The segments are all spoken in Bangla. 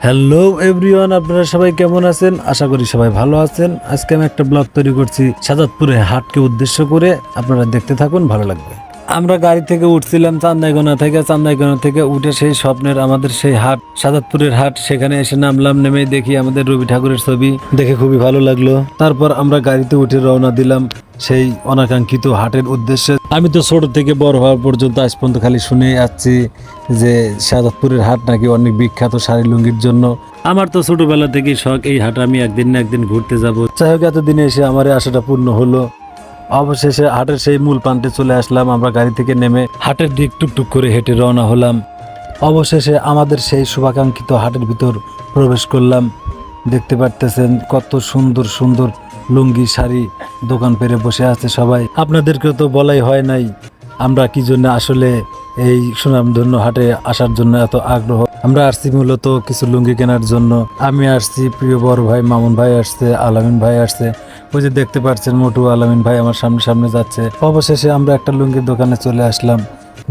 হ্যালো এভরিওয়ান, আপনারা সবাই কেমন আছেন? আশা করি সবাই ভালো আছেন। আজকে আমি একটা ব্লগ তৈরি করছি সাজাদপুরে হাটকে উদ্দেশ্য করে। আপনারা দেখতে থাকুন, ভালো লাগবে। আমরা গাড়ি থেকে উঠছিলাম চান্দাইগোনা থেকে উঠে সেই স্বপ্নের আমাদের সেই হাট, সাজাদপুরের হাট, সেখানে এসে নামলাম। নেমে দেখি আমাদের রবি ঠাকুরের ছবি, দেখে খুবই ভালো লাগলো। তারপর আমরা গাড়িতে উঠে রওনা দিলাম সেই অনাকাঙ্ক্ষিত হাটের উদ্দেশ্যে। আমি তো ছোট থেকে বড় হওয়ার পর্যন্ত আজ পর্যন্ত খালি শুনে যাচ্ছি যে সাজাদপুরের হাট নাকি অনেক বিখ্যাত শাড়ি লুঙ্গির জন্য। আমার তো ছোটবেলা থেকেই শখ এই হাট আমি একদিন না একদিন ঘুরতে যাব। যাই হোক, এতদিনে এসে আমার এই আশাটা পূর্ণ হলো। অবশেষে হাটের সেই মূল প্রান্তে চলে আসলাম। আমরা গাড়ি থেকে নেমে হাটের দিক টুকটুক করে হেঁটে রওনা হলাম। অবশেষে আমাদের সেই শুভাকাঙ্ক্ষিত হাটের ভিতর প্রবেশ করলাম। দেখতে পারতেছেন কত সুন্দর সুন্দর লুঙ্গি শাড়ি দোকান পেরে বসে আছে সবাই। আপনাদেরকে তো বলাই হয় নাই আমরা কি জন্য আসলে এই সুনামধন্য হাটে আসার জন্য এত আগ্রহ। আমরা আসছি মূলত কিছু লুঙ্গি কেনার জন্য। আমি আসছি, প্রিয় বড় ভাই মামুন ভাই আসছে, আলামিন ভাই আসছে। ওই যে দেখতে পাচ্ছেন মোটু আলামিন ভাই আমার সামনে সামনে যাচ্ছে। অবশেষে আমরা একটা লুঙ্গির দোকানে চলে আসলাম।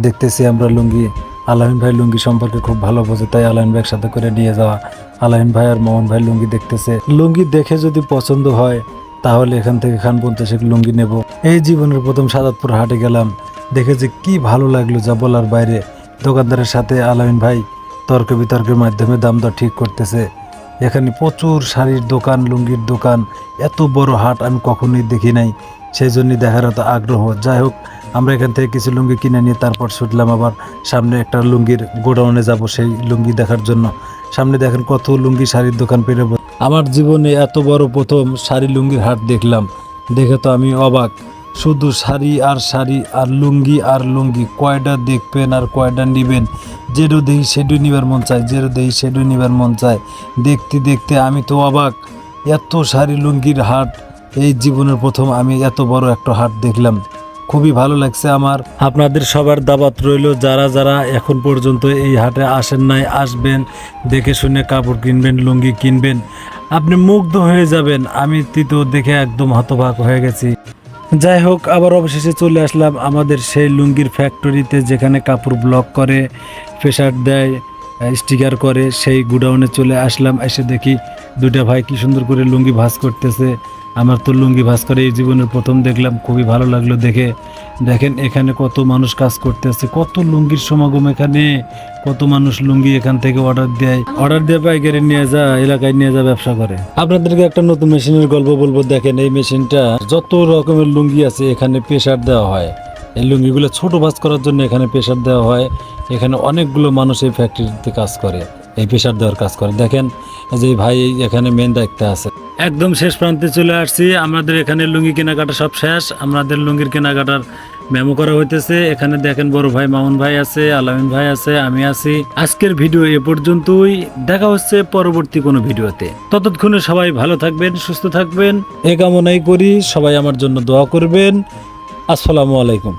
দেখতেছি আমরা লুঙ্গি। আলামিন ভাই লুঙ্গি সম্পর্কে খুব ভালো বোঝে, তাই আলামিন ভাই সাথে করে নিয়ে যাওয়া। আলামিন ভাই আর মামুন ভাই লুঙ্গি দেখতেছে। লুঙ্গি দেখে যদি পছন্দ হয় তাহলে এখান থেকে খান পর্যন্ত সে লুঙ্গি নেব। এই জীবনের প্রথম সাজাদপুর হাটে গেলাম, দেখেছি কি ভালো লাগলো যা বলার বাইরে। দোকানদারের সাথে আলামিন ভাই তর্ক বিতর্কের মাধ্যমে দাম দর ঠিক করতেছে। এখানে প্রচুর শাড়ির দোকান, লুঙ্গির দোকান। এত বড় হাট আমি কখনোই দেখি নাই, সেই জন্যই দেখার এত আগ্রহ। যাই হোক, আমরা এখান থেকে কিছু লুঙ্গি কিনে নিয়ে তারপর ছুটলাম আবার সামনে একটা লুঙ্গির গোডাউনে যাব সেই লুঙ্গি দেখার জন্য। সামনে দেখেন কত লুঙ্গি শাড়ির দোকান পেরে। আমার জীবনে এত বড় প্রথম শাড়ি লুঙ্গির হাট দেখলাম। দেখে তো আমি অবাক। শুধু শাড়ি আর লুঙ্গি আর লুঙ্গি, কয়টা দেখবেন আর কয়টা নিবেন। যেটা দেখি সেটাই নিবার মন চায়, যেটা দেখি সেটাই নিবার মন চায়। দেখতে দেখতে আমি তো অবাক। এত শাড়ি লুঙ্গির হাট এই জীবনের প্রথম আমি এত বড় একটা হাট দেখলাম। খুবই ভালো লাগছে আমার। আপনাদের সবার দাওয়াত রইল, যারা যারা এখন পর্যন্ত এই হাটে আসেন নাই আসবেন, দেখে শুনে কাপড় কিনবেন, লুঙ্গি কিনবেন, আপনি মুগ্ধ হয়ে যাবেন। আমি তো দেখে একদম হতবাক হয়ে গেছি। যাই হোক, আবার অবশেষে চলে আসলাম আমাদের সেই লুঙ্গির ফ্যাক্টরিতে, যেখানে কাপড় ব্লক করে, প্রেসার দেয়, স্টিকার করে, সেই গুডাউনে চলে আসলাম। এসে দেখি দুইটা ভাই কি সুন্দর করে লুঙ্গি ভাঁজ করতেছে। আমার তো লুঙ্গি ভাঁজ করে এই জীবনের প্রথম দেখলাম, খুবই ভালো লাগলো দেখে। দেখেন এখানে কত মানুষ কাজ করতেছে, কত লুঙ্গির সমাগম এখানে, কত মানুষ লুঙ্গি এখান থেকে অর্ডার দিয়ে পাইকারি নিয়ে যা এলাকায় নিয়ে যা ব্যবসা করে। আপনাদেরকে একটা নতুন মেশিনের গল্প বলবো। দেখেন এই মেশিনটা, যত রকমের লুঙ্গি আছে এখানে প্রেসার দেওয়া হয়। এই লুঙ্গিগুলো ছোট ভাঁজ করার জন্য এখানে প্রেসার দেওয়া হয়। এখানে অনেকগুলো মানুষ এই ফ্যাক্টরিতে কাজ করে, এই প্রেসার দেওয়ার কাজ করে। দেখেন যে ভাই এখানে মেন দায়িত্বে আছে। একদম শেষ প্রান্তে চলে আসছি। আমাদের এখানে লুঙ্গি কেনাকাটা সব শেষ। আমাদের লুঙ্গির কেনাকাটার মেমো করা হইতেছে। এখানে দেখেন বড় ভাই মামুন ভাই আছে, আলামিন ভাই আছে, আমি আছি। আজকের ভিডিও এ পর্যন্তই। দেখা হচ্ছে পরবর্তী কোনো ভিডিওতে। ততক্ষণে সবাই ভালো থাকবেন, সুস্থ থাকবেন, এ কামনাই করি। সবাই আমার জন্য দোয়া করবেন। আসসালামু আলাইকুম।